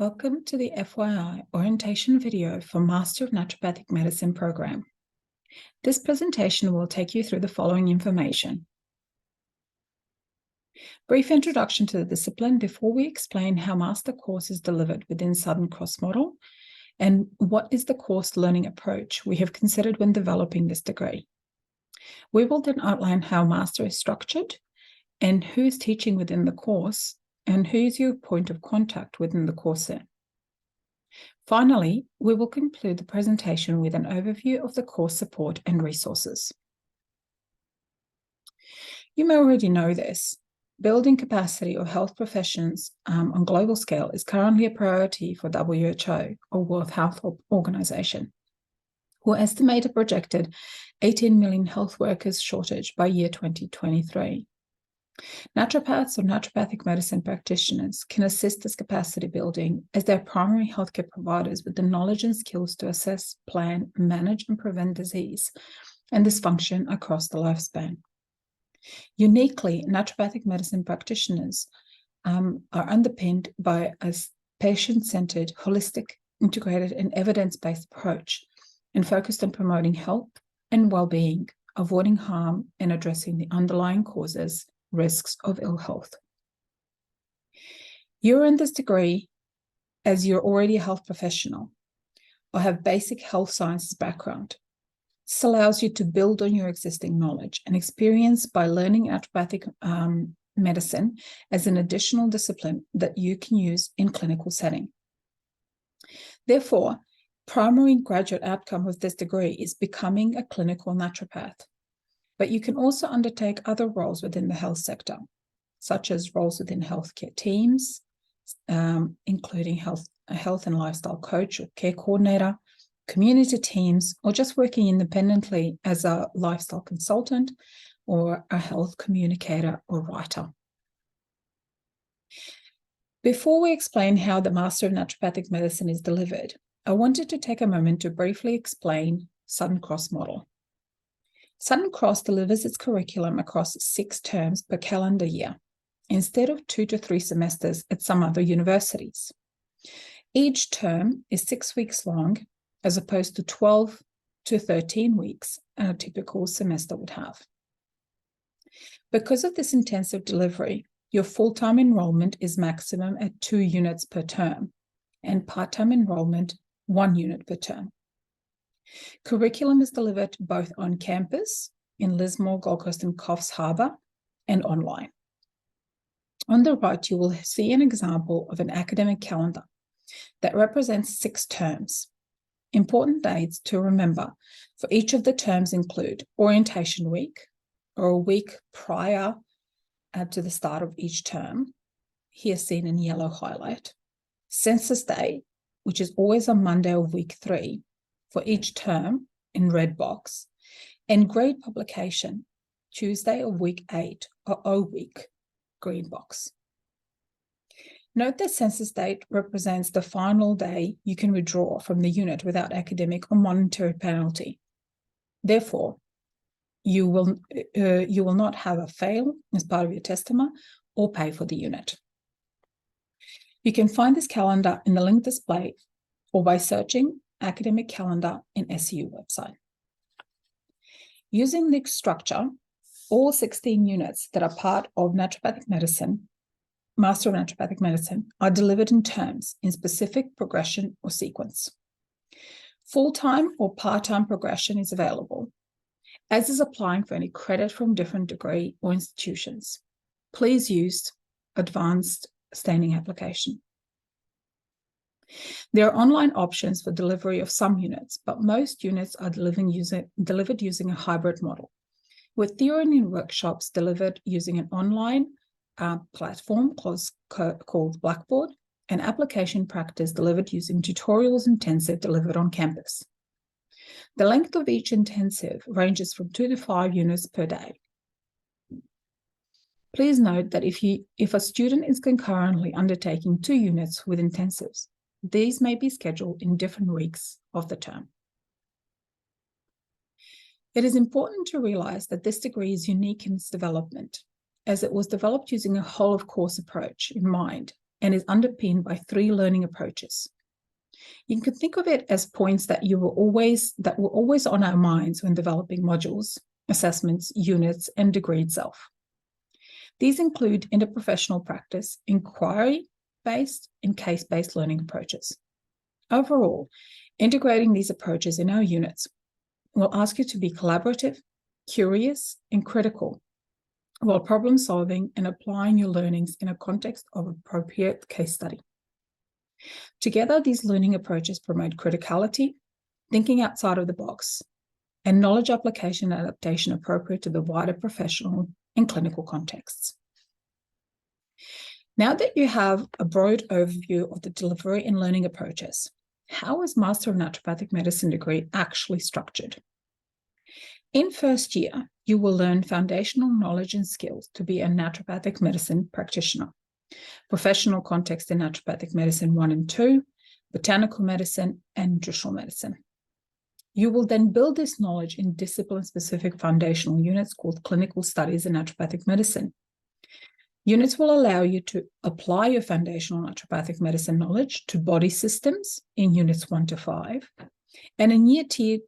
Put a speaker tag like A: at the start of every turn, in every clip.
A: Welcome to the FYI orientation video for Master of Naturopathic Medicine program. This presentation will take you through the following information. Brief introduction to the discipline before we explain how Master course is delivered within Southern Cross model and what is the course learning approach we have considered when developing this degree. We will then outline how Master is structured and who is teaching within the course and who is your point of contact within the course set. Finally, we will conclude the presentation with an overview of the course support and resources. You may already know this. Building capacity of health professions on global scale is currently a priority for WHO, or World Health Organization, who estimate a projected 18 million health workers shortage by year 2023. Naturopaths or naturopathic medicine practitioners can assist this capacity building as their primary healthcare providers with the knowledge and skills to assess, plan, manage, and prevent disease and dysfunction across the lifespan. Uniquely, naturopathic medicine practitioners are underpinned by a patient-centered, holistic, integrated, and evidence-based approach and focused on promoting health and well-being, avoiding harm, and addressing the underlying causes risks of ill health. You're in this degree as you're already a health professional or have basic health sciences background. This allows you to build on your existing knowledge and experience by learning naturopathic medicine as an additional discipline that you can use in clinical setting. Therefore, primary graduate outcome of this degree is becoming a clinical naturopath. But you can also undertake other roles within the health sector, such as roles within healthcare teams, including health and lifestyle coach or care coordinator, community teams, or just working independently as a lifestyle consultant or a health communicator or writer. Before we explain how the Master of Naturopathic Medicine is delivered, I wanted to take a moment to briefly explain Southern Cross model. Southern Cross delivers its curriculum across 6 terms per calendar year, instead of 2 to 3 semesters at some other universities. Each term is 6 weeks long, as opposed to 12 to 13 weeks a typical semester would have. Because of this intensive delivery, your full-time enrollment is maximum at 2 units per term, and part-time enrollment 1 unit per term. Curriculum is delivered both on campus in Lismore, Gold Coast, and Coffs Harbour, and online. On the right, you will see an example of an academic calendar that represents 6 terms. Important dates to remember for each of the terms include orientation week, or a week prior to the start of each term, here seen in yellow highlight, census day, which is always on Monday of week 3, for each term in red box, and grade publication, Tuesday of week 8 or O week, green box. Note that census date represents the final day you can withdraw from the unit without academic or monetary penalty. Therefore, you will not have a fail as part of your testament or pay for the unit. You can find this calendar in the link display or by searching academic calendar in SU website. Using the structure, all 16 units that are part of naturopathic medicine, Master of Naturopathic Medicine, are delivered in terms in specific progression or sequence. Full-time or part-time progression is available, as is applying for any credit from different degree or institutions. Please use advanced standing application. There are online options for delivery of some units, but most units are delivered using a hybrid model, with theory and workshops delivered using an online platform called Blackboard, and application practice delivered using tutorials intensive delivered on campus. The length of each intensive ranges from 2 to 5 units per day. Please note that if a student is concurrently undertaking 2 units with intensives, these may be scheduled in different weeks of the term. It is important to realize that this degree is unique in its development, as it was developed using a whole-of-course approach in mind and is underpinned by 3 learning approaches. You can think of it as points that were always on our minds when developing modules, assessments, units, and degree itself. These include interprofessional practice, inquiry-based, and case-based learning approaches. Overall, integrating these approaches in our units will ask you to be collaborative, curious, and critical, while problem-solving and applying your learnings in a context of appropriate case study. Together, these learning approaches promote criticality, thinking outside of the box, and knowledge application and adaptation appropriate to the wider professional and clinical contexts. Now that you have a broad overview of the delivery and learning approaches, how is Master of Naturopathic Medicine degree actually structured? In first year, you will learn foundational knowledge and skills to be a naturopathic medicine practitioner, professional context in naturopathic medicine 1 and 2, botanical medicine, and nutritional medicine. You will then build this knowledge in discipline-specific foundational units called clinical studies in naturopathic medicine. Units will allow you to apply your foundational naturopathic medicine knowledge to body systems in units 1 to 5, and in year 2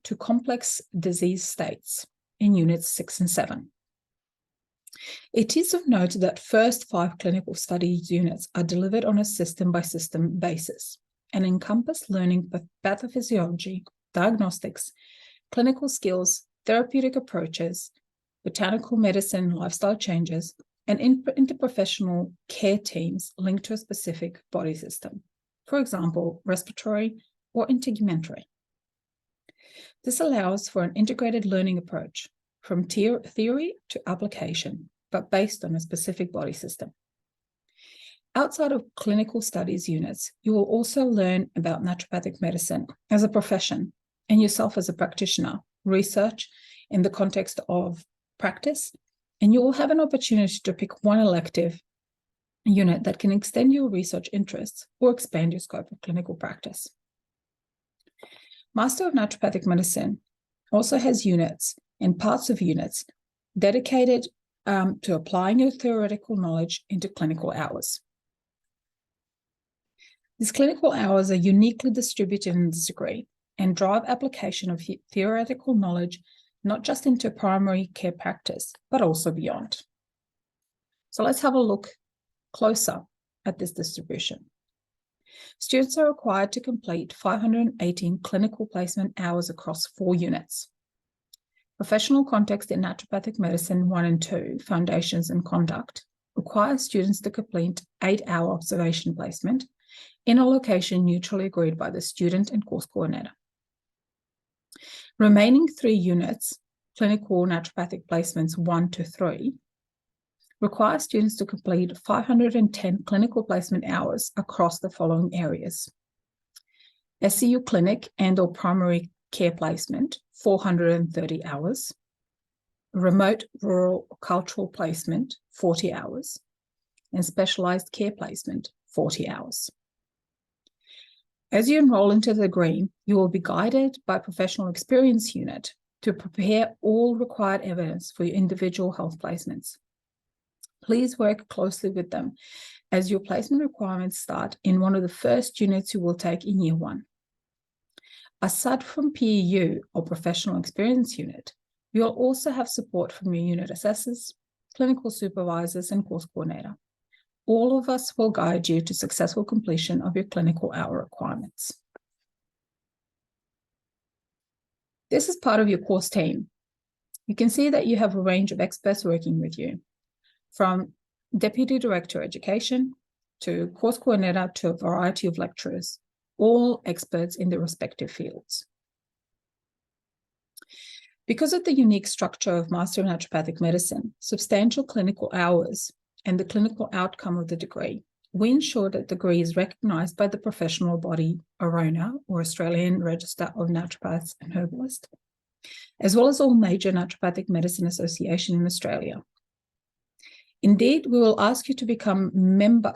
A: to complex disease states in units 6 and 7. It is of note that first 5 clinical studies units are delivered on a system-by-system basis and encompass learning pathophysiology, diagnostics, clinical skills, therapeutic approaches, botanical medicine, lifestyle changes, and interprofessional care teams linked to a specific body system, for example, respiratory or integumentary. This allows for an integrated learning approach from theory to application, but based on a specific body system. Outside of clinical studies units, you will also learn about naturopathic medicine as a profession and yourself as a practitioner, research in the context of practice, and you will have an opportunity to pick one elective unit that can extend your research interests or expand your scope of clinical practice. Master of Naturopathic Medicine also has units and parts of units dedicated to applying your theoretical knowledge into clinical hours. These clinical hours are uniquely distributed in this degree and drive application of theoretical knowledge not just into primary care practice, but also beyond. So let's have a look closer at this distribution. Students are required to complete 518 clinical placement hours across 4 units. Professional context in naturopathic medicine 1 and 2, foundations and conduct, requires students to complete 8-hour observation placement in a location mutually agreed by the student and course coordinator. Remaining 3 units, clinical naturopathic placements 1 to 3, require students to complete 510 clinical placement hours across the following areas: SCU clinic and/or primary care placement, 430 hours, remote rural cultural placement, 40 hours, and specialized care placement, 40 hours. As you enroll into the degree, you will be guided by a professional experience unit to prepare all required evidence for your individual health placements. Please work closely with them as your placement requirements start in one of the first units you will take in year 1. Aside from PEU or professional experience unit, you'll also have support from your unit assessors, clinical supervisors, and course coordinator. All of us will guide you to successful completion of your clinical hour requirements. This is part of your course team. You can see that you have a range of experts working with you, from Deputy Director Education to course coordinator to a variety of lecturers, all experts in their respective fields. Because of the unique structure of Master of Naturopathic Medicine, substantial clinical hours, and the clinical outcome of the degree, we ensure that the degree is recognised by the professional body ARONA, or Australian Register of Naturopaths and Herbalists, as well as all major naturopathic medicine associations in Australia. Indeed, we will ask you to become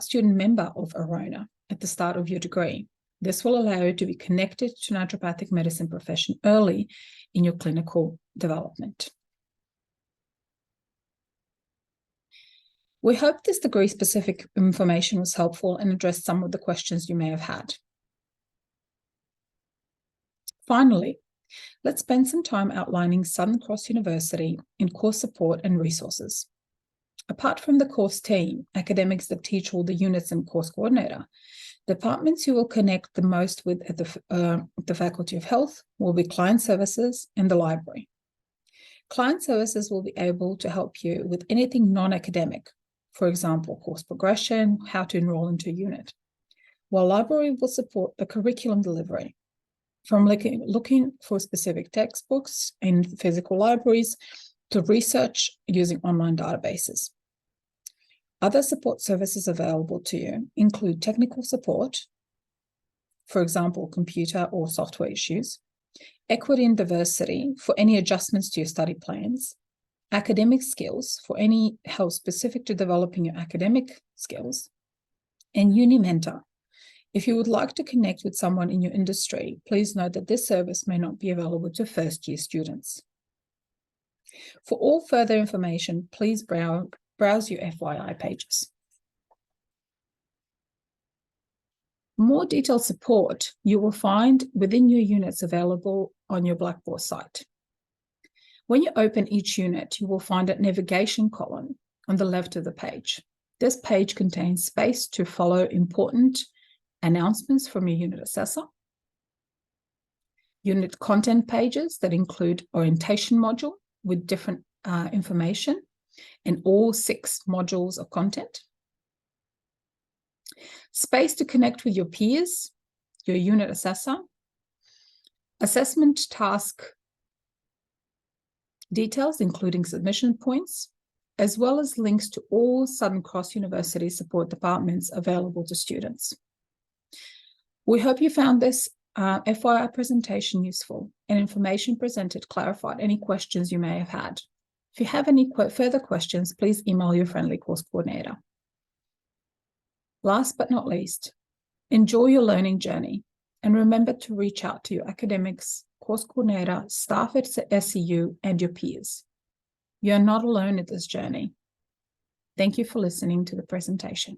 A: student member of ARONA at the start of your degree. This will allow you to be connected to naturopathic medicine profession early in your clinical development. We hope this degree-specific information was helpful and addressed some of the questions you may have had. Finally, let's spend some time outlining Southern Cross University in course support and resources. Apart from the course team, academics that teach all the units and course coordinator, departments you will connect the most with at the Faculty of Health will be client services and the library. Client services will be able to help you with anything non-academic, for example, course progression, how to enroll into a unit, while library will support the curriculum delivery, from looking for specific textbooks in physical libraries to research using online databases. Other support services available to you include technical support, for example, computer or software issues, equity and diversity for any adjustments to your study plans, academic skills for any help specific to developing your academic skills, and Uni Mentor. If you would like to connect with someone in your industry, please note that this service may not be available to first-year students. For all further information, please browse your FYI pages. More detailed support you will find within your units available on your Blackboard site. When you open each unit, you will find a navigation column on the left of the page. This page contains space to follow important announcements from your unit assessor, unit content pages that include orientation module with different information and all 6 modules of content, space to connect with your peers, your unit assessor, assessment task details including submission points, as well as links to all Southern Cross University support departments available to students. We hope you found this FYI presentation useful and information presented clarified any questions you may have had. If you have any further questions, please email your friendly course coordinator. Last but not least, enjoy your learning journey and remember to reach out to your academics, course coordinator, staff at SCU, and your peers. You are not alone in this journey. Thank you for listening to the presentation.